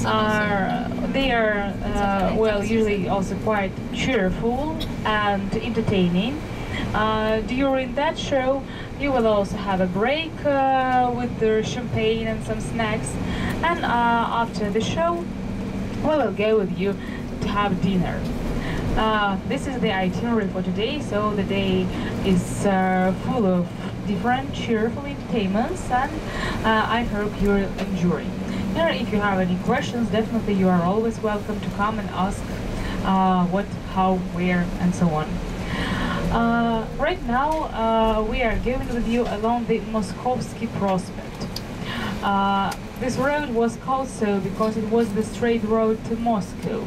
They are, well, usually also quite cheerful and entertaining. During that show, you will also have a break with the champagne and some snacks. And after the show, we will go with you to have dinner. This is the itinerary for today, so the day is full of different cheerful entertainments, and I hope you will enjoy. If you have any questions, definitely you are always welcome to come and ask what, how, where, and so on. Right now we are going with you along the Moskovsky Prospect. This road was called so because it was the straight road to Moscow,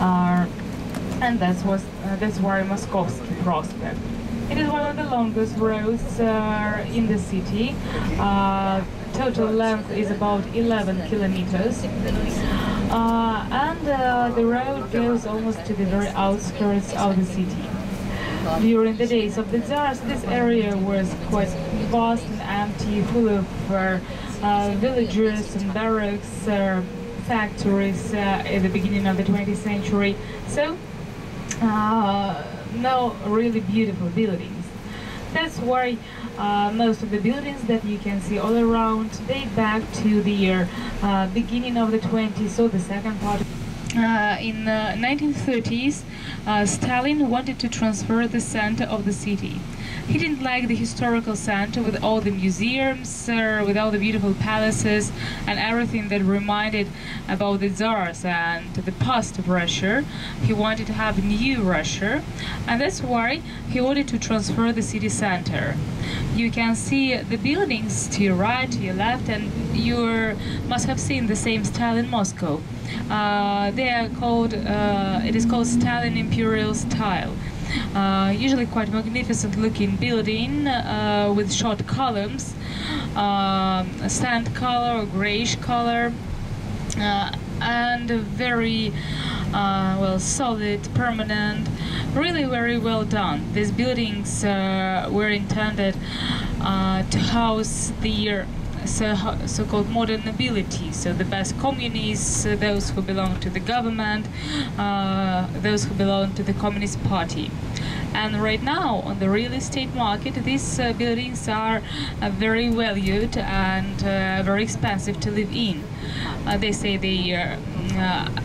and that's why Moskovsky Prospect. It is one of the longest roads in the city. Total length is about 11 kilometers, and the road goes almost to the very outskirts of the city. During the days of the Tsars, this area was quite vast and empty, full of villages and barracks, factories at the beginning of the 20th century. So, no really beautiful buildings. That's why most of the buildings that you can see all around date back to the year beginning of the 20s, so the second part. In the 1930s, Stalin wanted to transfer the center of the city. He didn't like the historical center with all the museums, with all the beautiful palaces and everything that reminded about the Tsars and the past of Russia. He wanted to have new Russia, and that's why he wanted to transfer the city center. You can see the buildings to your right, to your left, and you must have seen the same style in Moscow. They are called, it is called Stalin Imperial style. Usually quite magnificent looking building with short columns, sand color or grayish color, and very well, solid, permanent, really very well done. These buildings were intended to house the so-called modern nobility, so the best communists, those who belong to the government, those who belong to the Communist Party. And right now, on the real estate market, these buildings are very valued and very expensive to live in. They say they are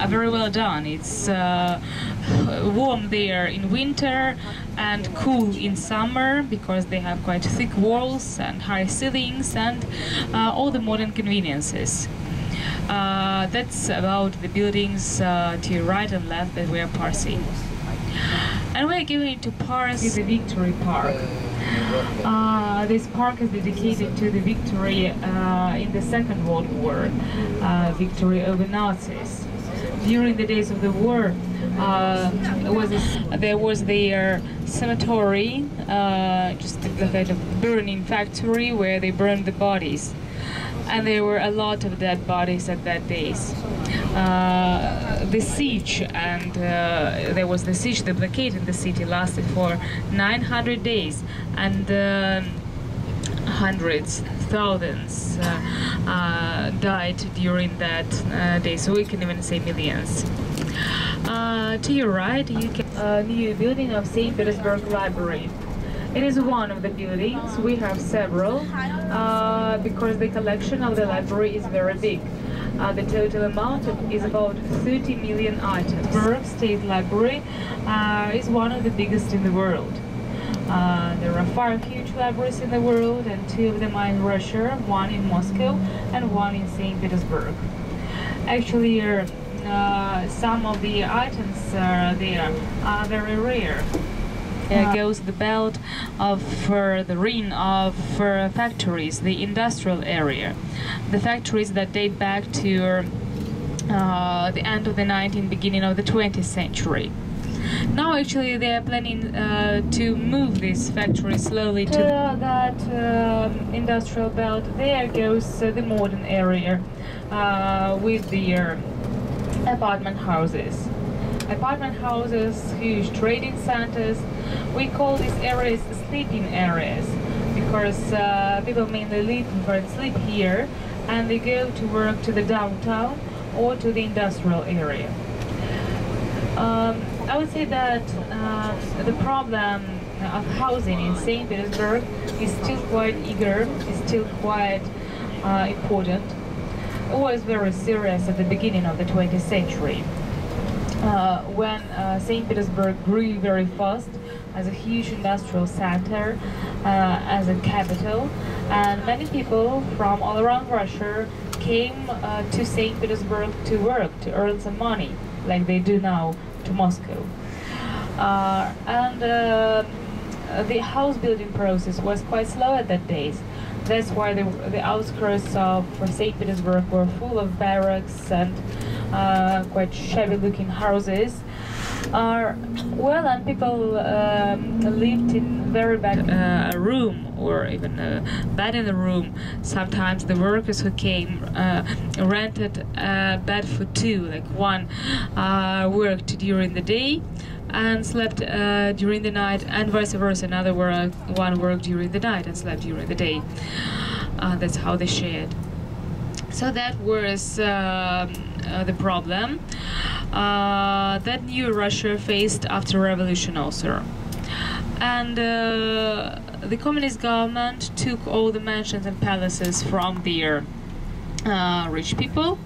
very well done. It's warm there in winter and cool in summer because they have quite thick walls and high ceilings and all the modern conveniences. That's about the buildings to your right and left that we are passing. And we're going to pass the Victory Park. This park is dedicated to the victory in the Second World War, victory over Nazis. During the days of the war, there was the cemetery, just the kind of burning factory where they burned the bodies. And there were a lot of dead bodies at that days. The siege, and there was the siege, the blockade in the city lasted for 900 days, and hundreds, thousands died during that day, so we can even say millions. To your right, you can new building of St. Petersburg Library. It is one of the buildings. We have several because the collection of the library is very big. The total amount is about 30 million items. Petersburg State Library is one of the biggest in the world. There are 5 huge libraries in the world, and 2 of them are in Russia, 1 in Moscow and 1 in St. Petersburg. Actually, some of the items there are very rare. There goes the belt of the ring of factories, the industrial area. The factories that date back to the end of the 19th, beginning of the 20th century. Now actually they are planning to move this factory slowly to that industrial belt. There goes the modern area with the apartment houses. Apartment houses, huge trading centers. We call these areas sleeping areas because people mainly live and sleep here, and they go to work to the downtown or to the industrial area. I would say that the problem of housing in St. Petersburg is still quite eager, is still quite important. It was very serious at the beginning of the 20th century when St. Petersburg grew very fast as a huge industrial center, as a capital, and many people from all around Russia came to St. Petersburg to work, to earn some money, like they do now to Moscow. The house building process was quite slow at that days. That's why the outskirts of St. Petersburg were full of barracks and quite shabby-looking houses. And people lived in very bad room, or even bed in the room. Sometimes the workers who came rented a bed for two, like one worked during the day and slept during the night, and vice versa. Another one worked during the night and slept during the day. That's how they shared. So that was the problem that new Russia faced after revolution also. And the communist government took all the mansions and palaces from their rich people,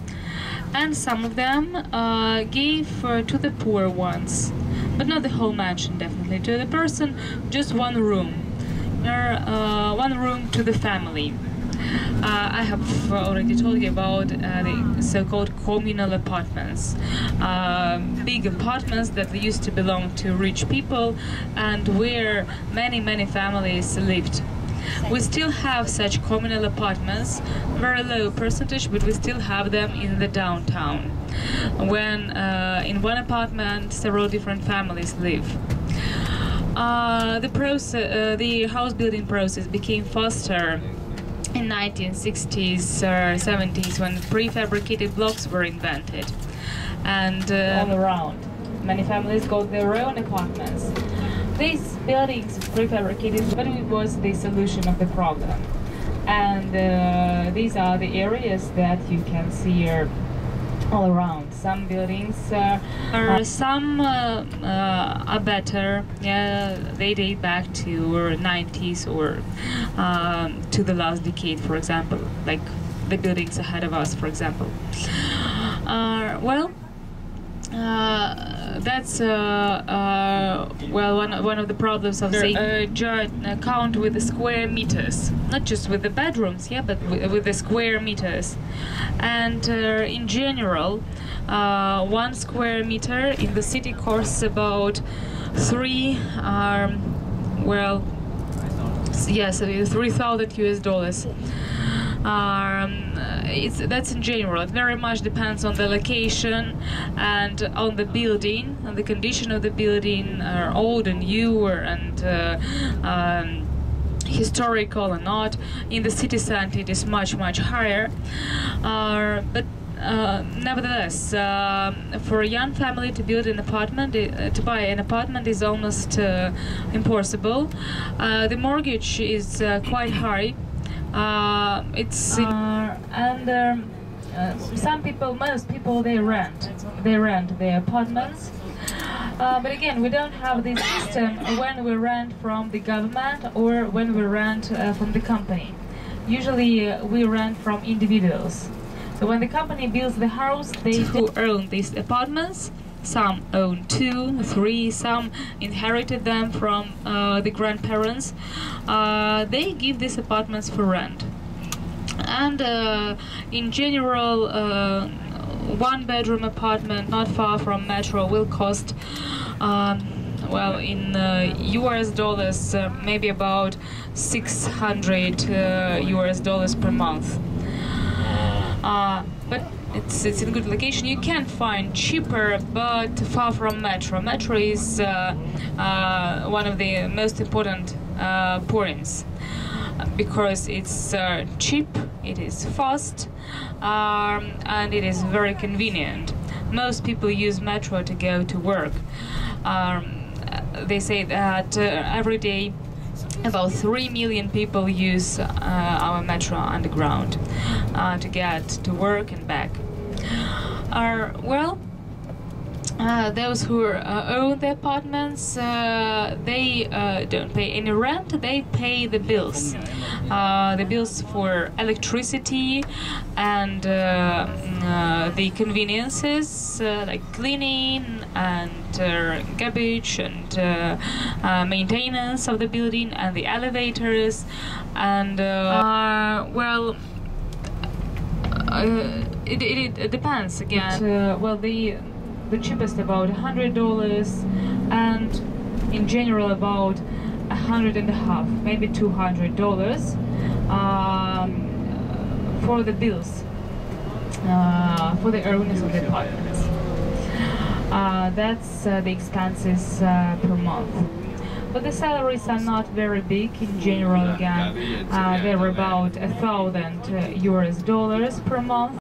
and some of them gave to the poor ones, but not the whole mansion, definitely. To the person, just one room, one room to the family. I have already told you about the so-called communal apartments, big apartments that used to belong to rich people and where many families lived. We still have such communal apartments, very low percentage, but we still have them in the downtown, when in one apartment several different families live. The house building process became faster in 1960s or 70s, when prefabricated blocks were invented, and all around many families got their own apartments. These buildings prefabricated, but it was the solution of the problem. And these are the areas that you can see here all around. Some buildings some are better. Yeah, they date back to 90s or to the last decade, for example, like the buildings ahead of us, for example. That's one of the problems of the count with the square meters, not just with the bedrooms, yeah, but with the square meters. And in general, 1 square meter in the city costs about 3,000 US dollars. That's in general. It very much depends on the location and on the building, and the condition of the building, old and new, and historical or not. In the city center it is much higher, but nevertheless, for a young family to build an apartment, to buy an apartment is almost impossible. The mortgage is quite high. Some people, most people, they rent their apartments. But again, we don't have this system when we rent from the government or when we rent from the company. Usually we rent from individuals. So when the company builds the house, they who own these apartments. Some own 2, 3, some inherited them from the grandparents. They give these apartments for rent. And in general, 1-bedroom apartment not far from metro will cost, in US dollars, maybe about 600 US dollars per month. But it's in good location. You can find cheaper, but far from metro. Metro is one of the most important points, because it's cheap, it is fast, and it is very convenient. Most people use metro to go to work. They say that every day about 3 million people use our metro underground to get to work and back. are, well, those who own the apartments, they don't pay any rent, they pay the bills. The bills for electricity and the conveniences like cleaning and garbage and maintenance of the building and the elevators and well, it depends again. Well, the cheapest about $100 and in general about $150, maybe $200 for the bills for the owners of the apartments. That's the expenses per month. But the salaries are not very big in general again. They're about $1,000 per month.